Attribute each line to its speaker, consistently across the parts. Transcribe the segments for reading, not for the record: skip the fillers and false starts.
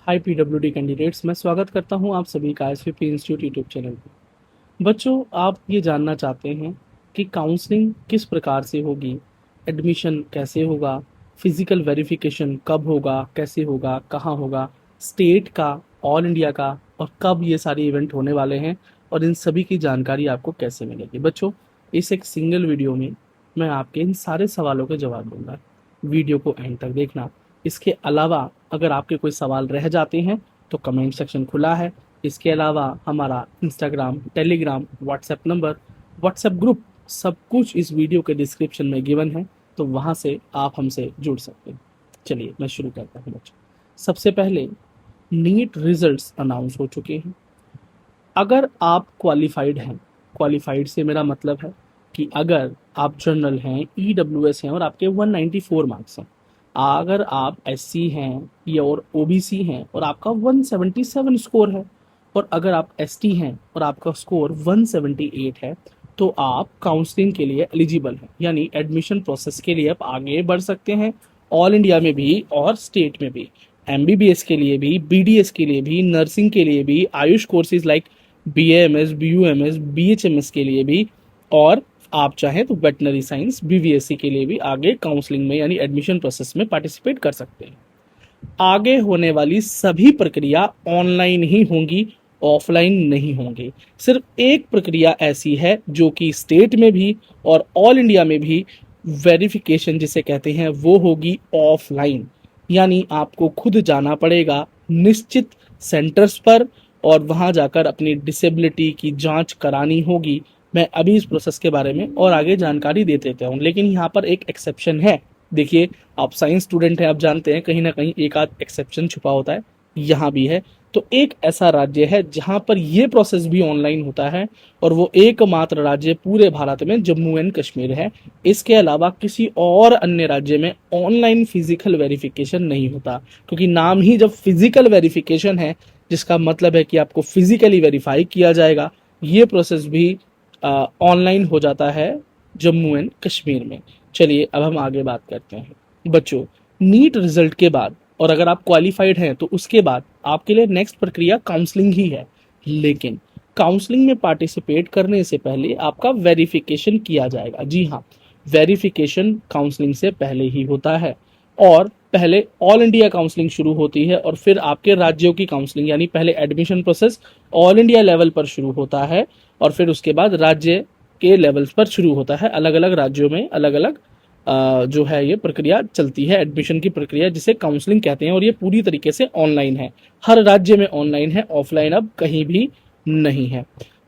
Speaker 1: हाय PWD candidates, मैं स्वागत करता हूं आप सभी का एसवीपी इंस्टीट्यूट यूट्यूब चैनल पर। बच्चों, आप ये जानना चाहते हैं कि काउंसलिंग किस प्रकार से होगी, एडमिशन कैसे होगा, फिजिकल वेरिफिकेशन कब होगा, कैसे होगा, कहाँ होगा, स्टेट का, ऑल इंडिया का, और कब ये सारे इवेंट होने वाले हैं, और इन सभी की जानकारी आपको कैसे मिलेगी। बच्चों, इस एक सिंगल वीडियो में मैं आपके इन सारे सवालों के जवाब दूंगा। वीडियो को एंड तक देखना। इसके अलावा अगर आपके कोई सवाल रह जाते हैं तो कमेंट सेक्शन खुला है। इसके अलावा हमारा Instagram, Telegram, WhatsApp number, WhatsApp group, सब कुछ इस वीडियो के डिस्क्रिप्शन में गिवन है, तो वहाँ से आप हमसे जुड़ सकते हैं। चलिए मैं शुरू करता हूँ बच्चों। सबसे पहले नीट रिजल्ट्स अनाउंस हो चुके हैं। अगर आप क्वालिफाइड हैं, क्वालिफाइड से मेरा मतलब है कि अगर आप जनरल हैं, ईडब्ल्यूएस हैं और आपके 194 मार्क्स हैं, अगर आप एससी हैं या और ओबीसी हैं और आपका 177 स्कोर है, और अगर आप एसटी हैं और आपका स्कोर 178 है, तो आप काउंसलिंग के लिए एलिजिबल हैं, यानी एडमिशन प्रोसेस के लिए आप आगे बढ़ सकते हैं, ऑल इंडिया में भी और स्टेट में भी। एमबीबीएस के लिए भी, बीडीएस के लिए भी, नर्सिंग के लिए भी, Ayush courses like BAMS, BUMS, BHMS के लिए भी, और आप चाहें तो वेटनरी साइंस, बीवीएससी के लिए भी आगे काउंसलिंग में यानी एडमिशन प्रोसेस में पार्टिसिपेट कर सकते हैं। आगे होने वाली सभी प्रक्रिया ऑनलाइन ही होंगी, ऑफलाइन नहीं होंगी। सिर्फ एक प्रक्रिया ऐसी है जो कि स्टेट में भी और ऑल इंडिया में भी वेरिफिकेशन जिसे कहते हैं वो होगी ऑफलाइन, यानी आपको खुद जाना पड़ेगा निश्चित सेंटर्स पर और वहां जाकर अपनी डिसेबिलिटी की जांच करानी होगी। मैं अभी इस प्रोसेस के बारे में और आगे जानकारी दे देता हूँ, लेकिन यहाँ पर एक एक्सेप्शन है। देखिए, आप साइंस स्टूडेंट हैं, आप जानते हैं कहीं ना कहीं एक आध एक्सेप्शन छुपा होता है, यहाँ भी है। तो एक ऐसा राज्य है जहां पर यह प्रोसेस भी ऑनलाइन होता है, और वो एकमात्र राज्य पूरे भारत में जम्मू एंड कश्मीर है। इसके अलावा किसी और अन्य राज्य में ऑनलाइन फिजिकल वेरिफिकेशन नहीं होता, क्योंकि नाम ही जब फिजिकल वेरिफिकेशन है, जिसका मतलब है कि आपको फिजिकली वेरीफाई किया जाएगा, ये प्रोसेस भी ऑनलाइन हो जाता है जम्मू एंड कश्मीर में। चलिए अब हम आगे बात करते हैं। बच्चों, नीट रिजल्ट के बाद और अगर आप क्वालिफाइड हैं तो उसके बाद आपके लिए नेक्स्ट प्रक्रिया काउंसलिंग ही है। लेकिन काउंसलिंग में पार्टिसिपेट करने से पहले आपका वेरिफिकेशन किया जाएगा। जी हाँ, वेरिफिकेशन काउंसलिंग से पहले ही होता है, और पहले ऑल इंडिया काउंसलिंग शुरू होती है और फिर आपके राज्यों की काउंसलिंग, यानी पहले admission process all India level पर शुरू होता है और फिर उसके बाद राज्य के लेवल्स पर शुरू होता है। अलग अलग राज्यों में अलग अलग जो है ये प्रक्रिया चलती है, एडमिशन की प्रक्रिया जिसे काउंसलिंग कहते हैं, और ये पूरी तरीके से ऑनलाइन है। हर राज्य में ऑनलाइन है, ऑफलाइन अब कहीं भी नहीं है।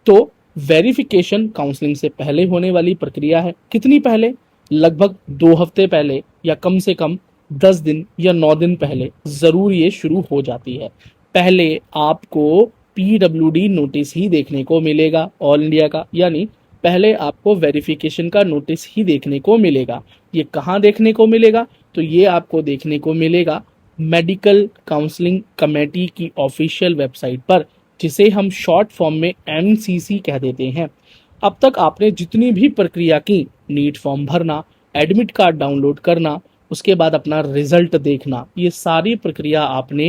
Speaker 1: तो वेरिफिकेशन काउंसलिंग से पहले होने वाली प्रक्रिया है। कितनी पहले? लगभग 2 हफ्ते पहले या कम से कम 10 दिन या 9 दिन पहले जरूर ये शुरू हो जाती है। पहले आपको पीडब्ल्यूडी नोटिस ही देखने को मिलेगा ऑल इंडिया का, यानी पहले आपको वेरिफिकेशन का नोटिस ही देखने को मिलेगा। ये कहाँ देखने को मिलेगा? तो ये आपको देखने को मिलेगा मेडिकल काउंसलिंग कमेटी की ऑफिशियल वेबसाइट पर, जिसे हम शॉर्ट फॉर्म में एमसीसी कह देते हैं। अब तक आपने जितनी भी प्रक्रिया की, नीट फॉर्म भरना, एडमिट कार्ड डाउनलोड करना, उसके बाद अपना रिजल्ट देखना, ये सारी प्रक्रिया आपने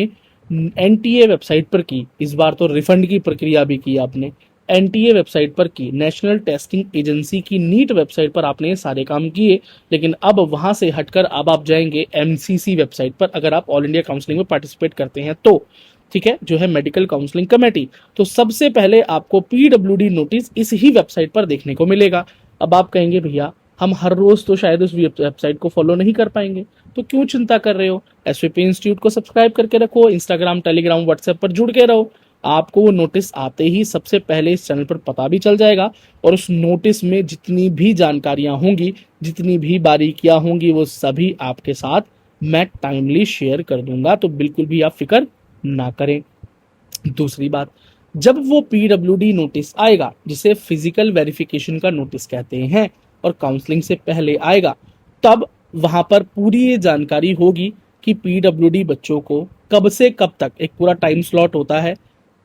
Speaker 1: एनटीए वेबसाइट पर की। इस बार तो रिफंड की प्रक्रिया भी की आपने, एनटीए वेबसाइट पर की, नेशनल टेस्टिंग एजेंसी की नीट वेबसाइट पर आपने ये सारे काम किए। लेकिन अब वहां से हटकर अब आप जाएंगे एमसीसी वेबसाइट पर, अगर आप ऑल इंडिया काउंसलिंग में पार्टिसिपेट करते हैं तो, ठीक है, जो है मेडिकल काउंसलिंग कमेटी। तो सबसे पहले आपको पीडब्ल्यूडी नोटिस इस ही वेबसाइट पर देखने को मिलेगा। अब आप कहेंगे भैया हम हर रोज तो शायद उस वेबसाइट को फॉलो नहीं कर पाएंगे, तो क्यों चिंता कर रहे हो? एसवीपी इंस्टीट्यूट को सब्सक्राइब करके रखो, इंस्टाग्राम, टेलीग्राम, व्हाट्सएप पर जुड़ के रहो। आपको वो नोटिस आते ही सबसे पहले इस चैनल पर पता भी चल जाएगा, और उस नोटिस में जितनी भी जानकारियां होंगी, जितनी भी बारीकियां होंगी, वो सभी आपके साथ मैं टाइमली शेयर कर दूंगा। तो बिल्कुल भी आप फिक्र ना करें। दूसरी बात, जब वो पीडब्ल्यूडी नोटिस आएगा, जिसे फिजिकल वेरिफिकेशन का नोटिस कहते हैं, और काउंसलिंग से पहले आएगा, तब वहां पर पूरी ये जानकारी होगी कि पीडब्ल्यूडी बच्चों को कब से कब तक, एक पूरा टाइम स्लॉट होता है,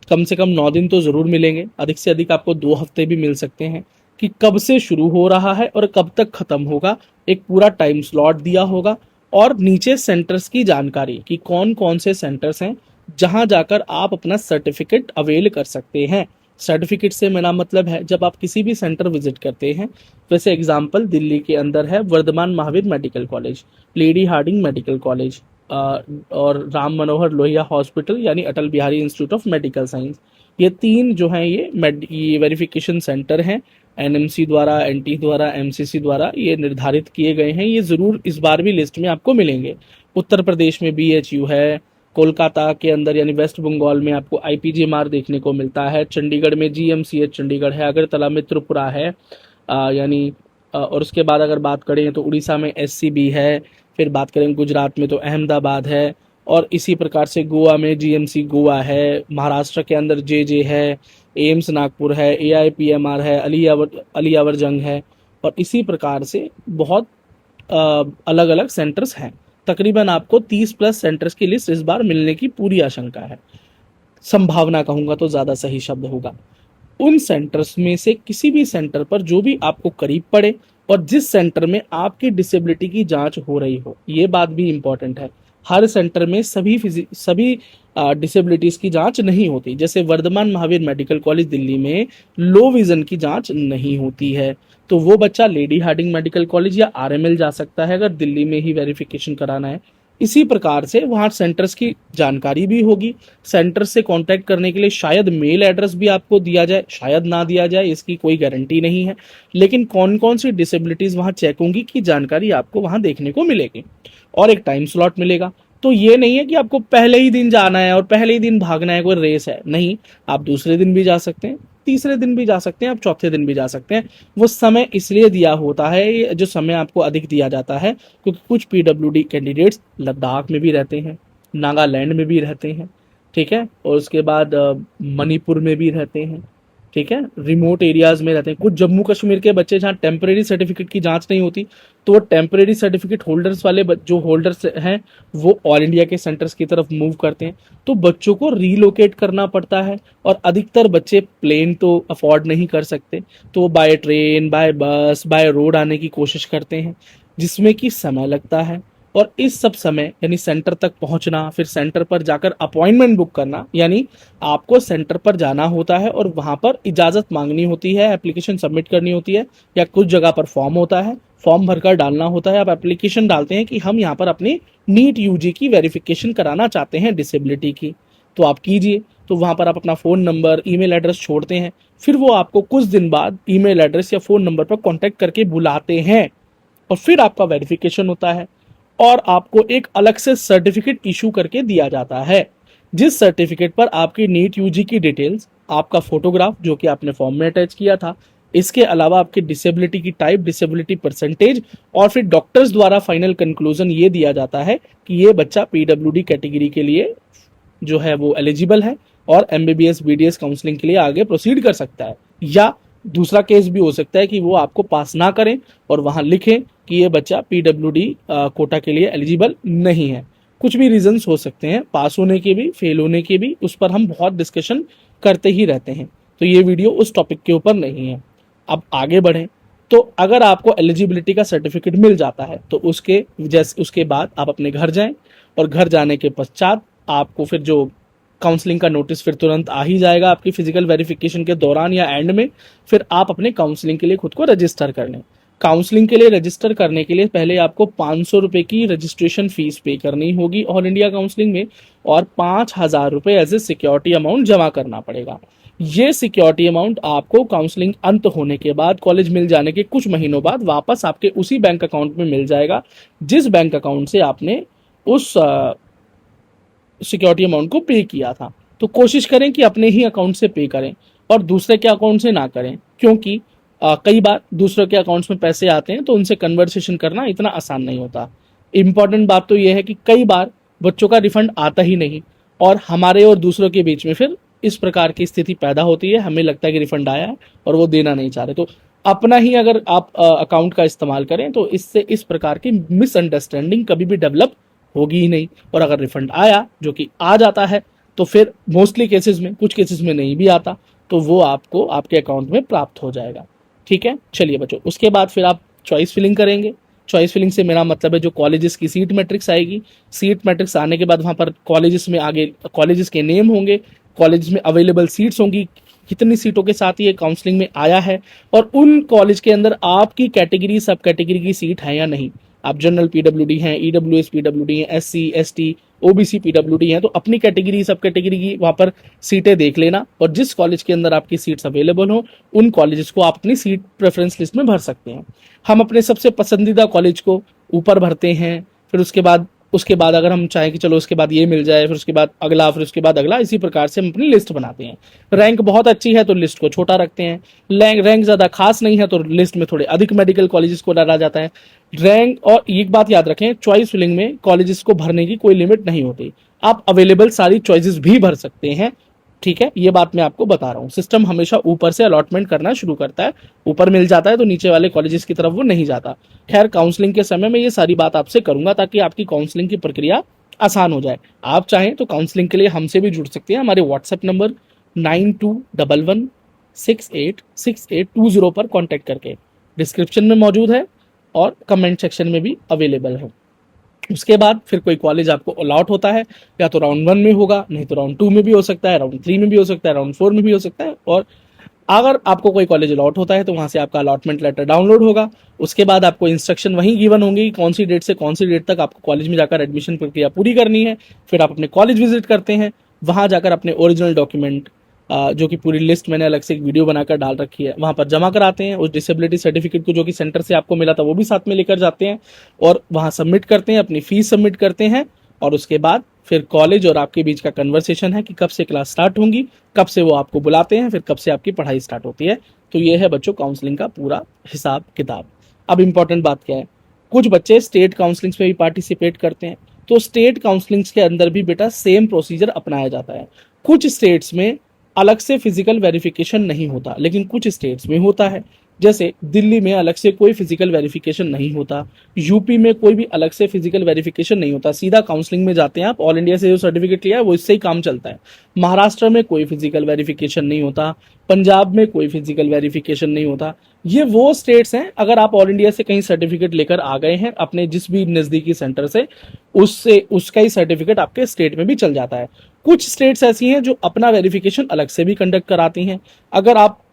Speaker 1: कम से कम 9 दिन तो जरूर मिलेंगे, अधिक से अधिक आपको 2 हफ्ते भी मिल सकते हैं, कि कब से शुरू हो रहा है और कब तक खत्म होगा। एक पूरा टाइम स्लॉट दिया होगा, और नीचे सेंटर्स की जानकारी कि कौन कौन से सेंटर्स हैं जहां जाकर आप अपना सर्टिफिकेट अवेल कर सकते हैं। सर्टिफिकेट से मेरा मतलब है जब आप किसी भी सेंटर विजिट करते हैं, वैसे एग्जाम्पल दिल्ली के अंदर है Vardhman Mahavir medical college, lady Harding medical college और राम मनोहर लोहिया हॉस्पिटल यानी Atal Bihari institute of medical science. ये तीन जो हैं ये वेरिफिकेशन सेंटर हैं, एनएमसी द्वारा, एनटी द्वारा, एमसीसी द्वारा ये निर्धारित किए गए हैं। ये जरूर इस बार भी लिस्ट में आपको मिलेंगे। उत्तर प्रदेश में बीएचयू है, कोलकाता के अंदर यानी वेस्ट बंगाल में आपको आईपीजीएमआर देखने को मिलता है, चंडीगढ़ में जीएमसीएच चंडीगढ़ है, अगरतला में त्रिपुरा है, यानी और उसके बाद अगर बात करें तो उड़ीसा में एससीबी है, फिर बात करें गुजरात में तो अहमदाबाद है, और इसी प्रकार से गोवा में जीएमसी गोवा है, महाराष्ट्र के अंदर जेजे है, एम्स नागपुर है, एआईपीएमआर है, अलियावर जंग है, और इसी प्रकार से बहुत अलग अलग सेंटर्स हैं। तकरीबन आपको 30 प्लस सेंटर्स की लिस्ट इस बार मिलने की पूरी आशंका है, संभावना कहूंगा तो ज्यादा सही शब्द होगा। उन सेंटर्स में से किसी भी सेंटर पर जो भी आपको करीब पड़े और जिस सेंटर में आपकी डिसेबिलिटी की जांच हो रही हो, ये बात भी इंपॉर्टेंट है। हर सेंटर में सभी डिसेबिलिटीज की जांच नहीं होती। जैसे वर्धमान महावीर मेडिकल कॉलेज दिल्ली में लो विजन की जांच नहीं होती है, तो वो बच्चा लेडी हार्डिंग मेडिकल कॉलेज या आरएमएल जा सकता है अगर दिल्ली में ही वेरिफिकेशन कराना है। इसी प्रकार से वहाँ सेंटर्स की जानकारी भी होगी। सेंटर से कांटेक्ट करने के लिए शायद मेल एड्रेस भी आपको दिया जाए, शायद ना दिया जाए, इसकी कोई गारंटी नहीं है। लेकिन कौन कौन सी डिसेबिलिटीज वहाँ चेक होंगी की जानकारी आपको वहाँ देखने को मिलेगी, और एक टाइम स्लॉट मिलेगा। तो ये नहीं है कि आपको पहले ही दिन जाना है और पहले ही दिन भागना है, कोई रेस है, नहीं। आप दूसरे दिन भी जा सकते हैं, तीसरे दिन भी जा सकते हैं, आप चौथे दिन भी जा सकते हैं। वो समय इसलिए दिया होता है, जो समय आपको अधिक दिया जाता है, क्योंकि कुछ पीडब्ल्यूडी कैंडिडेट्स लद्दाख में भी रहते हैं, नागालैंड में भी रहते हैं, ठीक है, और उसके बाद मणिपुर में भी रहते हैं, ठीक है, रिमोट एरियाज में रहते हैं। कुछ जम्मू कश्मीर के बच्चे जहाँ टेम्परेरी सर्टिफिकेट की जांच नहीं होती, तो वो टेम्परेरी सर्टिफिकेट होल्डर्स वाले जो होल्डर्स हैं वो ऑल इंडिया के सेंटर्स की तरफ मूव करते हैं, तो बच्चों को रीलोकेट करना पड़ता है। और अधिकतर बच्चे प्लेन तो अफोर्ड नहीं कर सकते, तो वो बाय ट्रेन, बाय बस, बाय रोड आने की कोशिश करते हैं, जिसमें कि समय लगता है। और इस सब समय यानी सेंटर तक पहुंचना, फिर सेंटर पर जाकर अपॉइंटमेंट बुक करना, यानी आपको सेंटर पर जाना होता है और वहां पर इजाजत मांगनी होती है, एप्लीकेशन सबमिट करनी होती है, या कुछ जगह पर फॉर्म होता है, फॉर्म भरकर डालना होता है। आप एप्लीकेशन डालते हैं कि हम यहाँ पर अपनी नीट यूजी की वेरिफिकेशन कराना चाहते हैं डिसेबिलिटी की, तो आप कीजिए। तो वहां पर आप अपना फोन नंबर, ईमेल एड्रेस छोड़ते हैं, फिर वो आपको कुछ दिन बाद ईमेल एड्रेस या फोन नंबर पर कॉन्टेक्ट करके बुलाते हैं, और फिर आपका वेरिफिकेशन होता है, और आपको एक अलग से सर्टिफिकेट इशू करके दिया जाता है, जिस सर्टिफिकेट पर आपकी नीट यूजी की डिटेल्स, आपका फोटोग्राफ जो कि आपने फॉर्म में अटैच किया था, इसके अलावा आपकी डिसेबिलिटी की टाइप, डिसेबिलिटी परसेंटेज, और फिर डॉक्टर्स द्वारा फाइनल कंक्लूजन ये दिया जाता है कि ये बच्चा पीडब्ल्यूडी कैटेगरी के लिए जो है वो एलिजिबल है और एमबीबीएस बीडीएस काउंसलिंग के लिए आगे प्रोसीड कर सकता है। या दूसरा केस भी हो सकता है कि वो आपको पास ना करें और वहां लिखें कि ये बच्चा पीडब्ल्यूडी कोटा के लिए एलिजिबल नहीं है। कुछ भी रीजंस हो सकते हैं, पास होने के भी, फेल होने के भी, उस पर हम बहुत डिस्कशन करते ही रहते हैं, तो ये वीडियो उस टॉपिक के ऊपर नहीं है। अब आगे बढ़ें, तो अगर आपको एलिजिबिलिटी का सर्टिफिकेट मिल जाता है तो उसके बाद आप अपने घर जाएं, और घर जाने के पश्चात आपको फिर जो काउंसलिंग का नोटिस फिर तुरंत आ ही जाएगा आपकी फिजिकल वेरिफिकेशन के दौरान या एंड में। फिर आप अपने काउंसलिंग के लिए खुद को रजिस्टर कर लें। काउंसलिंग के लिए रजिस्टर करने के लिए पहले आपको 500 रुपए की रजिस्ट्रेशन फीस पे करनी होगी ऑल इंडिया काउंसलिंग में, और 5,000 रुपए एज ए सिक्योरिटी अमाउंट जमा करना पड़ेगा। ये सिक्योरिटी अमाउंट आपको काउंसलिंग अंत होने के बाद, कॉलेज मिल जाने के कुछ महीनों बाद वापस आपके उसी बैंक अकाउंट में मिल जाएगा जिस बैंक अकाउंट से आपने उस सिक्योरिटी अमाउंट को पे किया था। तो कोशिश करें कि अपने ही अकाउंट से पे करें और दूसरे के अकाउंट से ना करें, क्योंकि कई बार दूसरों के अकाउंट्स में पैसे आते हैं तो उनसे कन्वर्सेशन करना इतना आसान नहीं होता। इंपॉर्टेंट बात तो यह है कि कई बार बच्चों का रिफंड आता ही नहीं, और हमारे और दूसरों के बीच में फिर इस प्रकार की स्थिति पैदा होती है। हमें लगता है कि रिफंड आया है और वो देना नहीं चाह रहे, तो अपना ही अगर आप अकाउंट का इस्तेमाल करें तो इससे इस प्रकार की मिसअंडरस्टैंडिंग कभी भी डेवलप होगी ही नहीं। और अगर रिफंड आया, जो कि आ जाता है, तो फिर मोस्टली केसेस में, कुछ केसेस में नहीं भी आता, तो वो आपको आपके अकाउंट में प्राप्त हो जाएगा। ठीक है, चलिए बच्चों, उसके बाद फिर आप चॉइस फिलिंग करेंगे। चॉइस फिलिंग से मेरा मतलब है जो कॉलेजेस की सीट मैट्रिक्स आएगी, सीट मैट्रिक्स आने के बाद वहाँ पर कॉलेजेस में आगे कॉलेजेस के नेम होंगे, कॉलेज में अवेलेबल सीट्स होंगी, कितनी सीटों के साथ ये काउंसलिंग में आया है, और उन कॉलेज के अंदर आपकी कैटेगरी सब कैटेगरी की सीट है या नहीं। आप जनरल पीडब्ल्यूडी हैं, ईडब्ल्यूएस पीडब्ल्यूडी हैं, एससी एसटी ओबीसी पीडब्ल्यूडी हैं, तो अपनी कैटेगरी सब कैटेगरी की वहां पर सीटें देख लेना, और जिस कॉलेज के अंदर आपकी सीट्स अवेलेबल हो उन कॉलेजेस को आप अपनी सीट प्रेफरेंस लिस्ट में भर सकते हैं। हम अपने सबसे पसंदीदा कॉलेज को ऊपर भरते हैं, फिर उसके बाद अगर हम चाहें कि चलो उसके बाद ये मिल जाए, फिर उसके बाद अगला, फिर उसके बाद अगला, इसी प्रकार से हम अपनी लिस्ट बनाते हैं। रैंक बहुत अच्छी है तो लिस्ट को छोटा रखते हैं, रैंक ज्यादा खास नहीं है तो लिस्ट में थोड़े अधिक मेडिकल कॉलेजेस को डाला जाता है। रैंक, और एक बात याद रखें, चॉइस फिलिंग में कॉलेजेस को भरने की कोई लिमिट नहीं होती, आप अवेलेबल सारी चॉइसेस भी भर सकते हैं। ठीक है, ये बात मैं आपको बता रहा हूँ। सिस्टम हमेशा ऊपर से अलॉटमेंट करना शुरू करता है, ऊपर मिल जाता है तो नीचे वाले कॉलेजेस की तरफ वो नहीं जाता। खैर, काउंसलिंग के समय में ये सारी बात आपसे करूंगा ताकि आपकी काउंसलिंग की प्रक्रिया आसान हो जाए। आप चाहें तो काउंसलिंग के लिए हमसे भी जुड़ सकते हैं, हमारे व्हाट्सएप नंबर 9211686820 पर कॉन्टैक्ट करके, डिस्क्रिप्शन में मौजूद है और कमेंट सेक्शन में भी अवेलेबल है। उसके बाद फिर कोई कॉलेज आपको अलॉट होता है, या तो राउंड 1 में होगा, नहीं तो राउंड 2 में भी हो सकता है, राउंड 3 में भी हो सकता है, राउंड 4 में भी हो सकता है। और अगर आपको कोई कॉलेज अलॉट होता है तो वहां से आपका अलॉटमेंट लेटर डाउनलोड होगा। उसके बाद आपको इंस्ट्रक्शन वहीं गिवन होंगे कि कौन सी डेट से कौन सी डेट तक आपको कॉलेज में जाकर एडमिशन प्रक्रिया पूरी करनी है। फिर आप अपने कॉलेज विजिट करते हैं, वहां जाकर अपने ओरिजिनल डॉक्यूमेंट, जो कि पूरी लिस्ट मैंने अलग से एक वीडियो बनाकर डाल रखी है, वहां पर जमा कराते हैं। उस डिसेबिलिटी सर्टिफिकेट को जो कि सेंटर से आपको मिला था वो भी साथ में लेकर जाते हैं और वहां सबमिट करते हैं, अपनी फीस सबमिट करते हैं। और उसके बाद फिर कॉलेज और आपके बीच का कन्वर्सेशन है कि कब से क्लास स्टार्ट होंगी, कब से वो आपको बुलाते हैं, फिर कब से आपकी पढ़ाई स्टार्ट होती है। तो ये है बच्चों काउंसलिंग का पूरा हिसाब किताब। अब इंपॉर्टेंट बात क्या है, कुछ बच्चे स्टेट काउंसलिंग्स में भी पार्टिसिपेट करते हैं, तो स्टेट काउंसलिंग्स के अंदर भी बेटा सेम प्रोसीजर अपनाया जाता है। कुछ स्टेट्स में अलग से फिजिकल वेरिफिकेशन नहीं होता, लेकिन कुछ स्टेट्स में होता है। जैसे दिल्ली में अलग से कोई फिजिकल वेरिफिकेशन नहीं होता, यूपी में कोई भी अलग से फिजिकल वेरिफिकेशन नहीं होता, सीधा काउंसलिंग में जाते हैं आप, ऑल इंडिया से जो सर्टिफिकेट लिया है वो इससे ही काम चलता है। महाराष्ट्र में कोई फिजिकल वेरिफिकेशन नहीं होता, पंजाब में कोई फिजिकल वेरिफिकेशन नहीं होता। ये वो स्टेट्स हैं, अगर आप ऑल इंडिया से कहीं सर्टिफिकेट लेकर आ गए हैं अपने जिस भी नजदीकी सेंटर से, उससे उसका ही सर्टिफिकेट आपके स्टेट में भी चल जाता है। कुछ स्टेट्स ऐसी हैं जो अपना वेरिफिकेशन अलग से भी कंडक्ट कराती हैं, अगर आप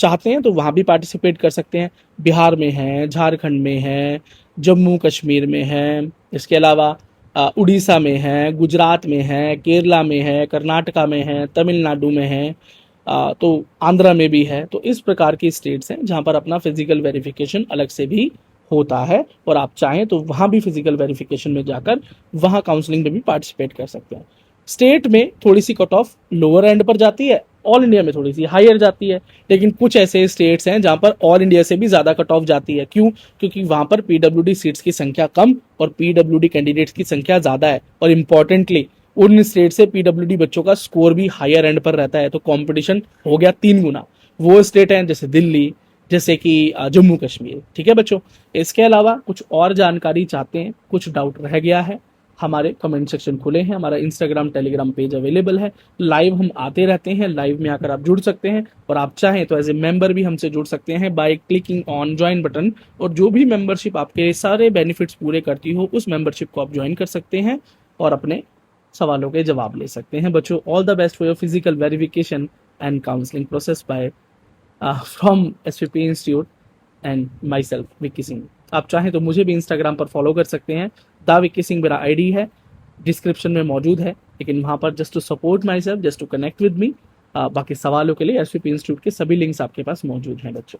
Speaker 1: चाहते हैं तो वहां भी पार्टिसिपेट कर सकते हैं। बिहार में है, झारखंड में है, जम्मू कश्मीर में है, इसके अलावा उड़ीसा में है, गुजरात में है, केरला में है, कर्नाटका में है, तमिलनाडु में है, तो आंध्रा में भी है। तो इस प्रकार की स्टेट्स हैं जहां पर अपना फिजिकल वेरिफिकेशन अलग से भी होता है, और आप चाहें तो वहां भी फिजिकल वेरिफिकेशन में जाकर वहां काउंसलिंग में भी पार्टिसिपेट कर सकते हैं। स्टेट में थोड़ी सी कट ऑफ लोअर एंड पर जाती है, ऑल इंडिया में थोड़ी सी हायर जाती है, लेकिन कुछ ऐसे स्टेट्स हैं जहां पर ऑल इंडिया से भी ज्यादा कट ऑफ जाती है। क्यों? क्योंकि वहां पर पीडब्ल्यूडी सीट्स की संख्या कम और पीडब्ल्यूडी कैंडिडेट्स की संख्या ज्यादा है, और इंपॉर्टेंटली उन स्टेट से पीडब्ल्यूडी बच्चों का स्कोर भी हायर एंड पर रहता है, तो कंपटीशन हो गया 3 गुना। वो स्टेट हैं जैसे दिल्ली, जैसे कि जम्मू कश्मीर। ठीक है बच्चों, इसके अलावा कुछ और जानकारी चाहते हैं, कुछ डाउट रह गया है, हमारे कमेंट सेक्शन खुले हैं, हमारा इंस्टाग्राम टेलीग्राम पेज अवेलेबल है, लाइव हम आते रहते हैं, लाइव में आकर आप जुड़ सकते हैं, और आप चाहें तो एज ए मेंबर भी हमसे जुड़ सकते हैं by clicking on join button, और जो भी मेंबरशिप आपके सारे बेनिफिट्स पूरे करती हो उस मेंबरशिप को आप ज्वाइन कर सकते हैं और अपने सवालों के जवाब ले सकते हैं। बच्चों, all the best for your physical verification and counselling process by from SVP institute and my self Vicky Singh. आप चाहें तो मुझे भी इंस्टाग्राम पर फॉलो कर सकते हैं, दा विक्की सिंह मेरा आईडी है, डिस्क्रिप्शन में मौजूद है, लेकिन वहां पर just to support myself, just to connect with me, बाकी सवालों के लिए एसवीपी इंस्टीट्यूट के सभी लिंक्स आपके पास मौजूद हैं बच्चों।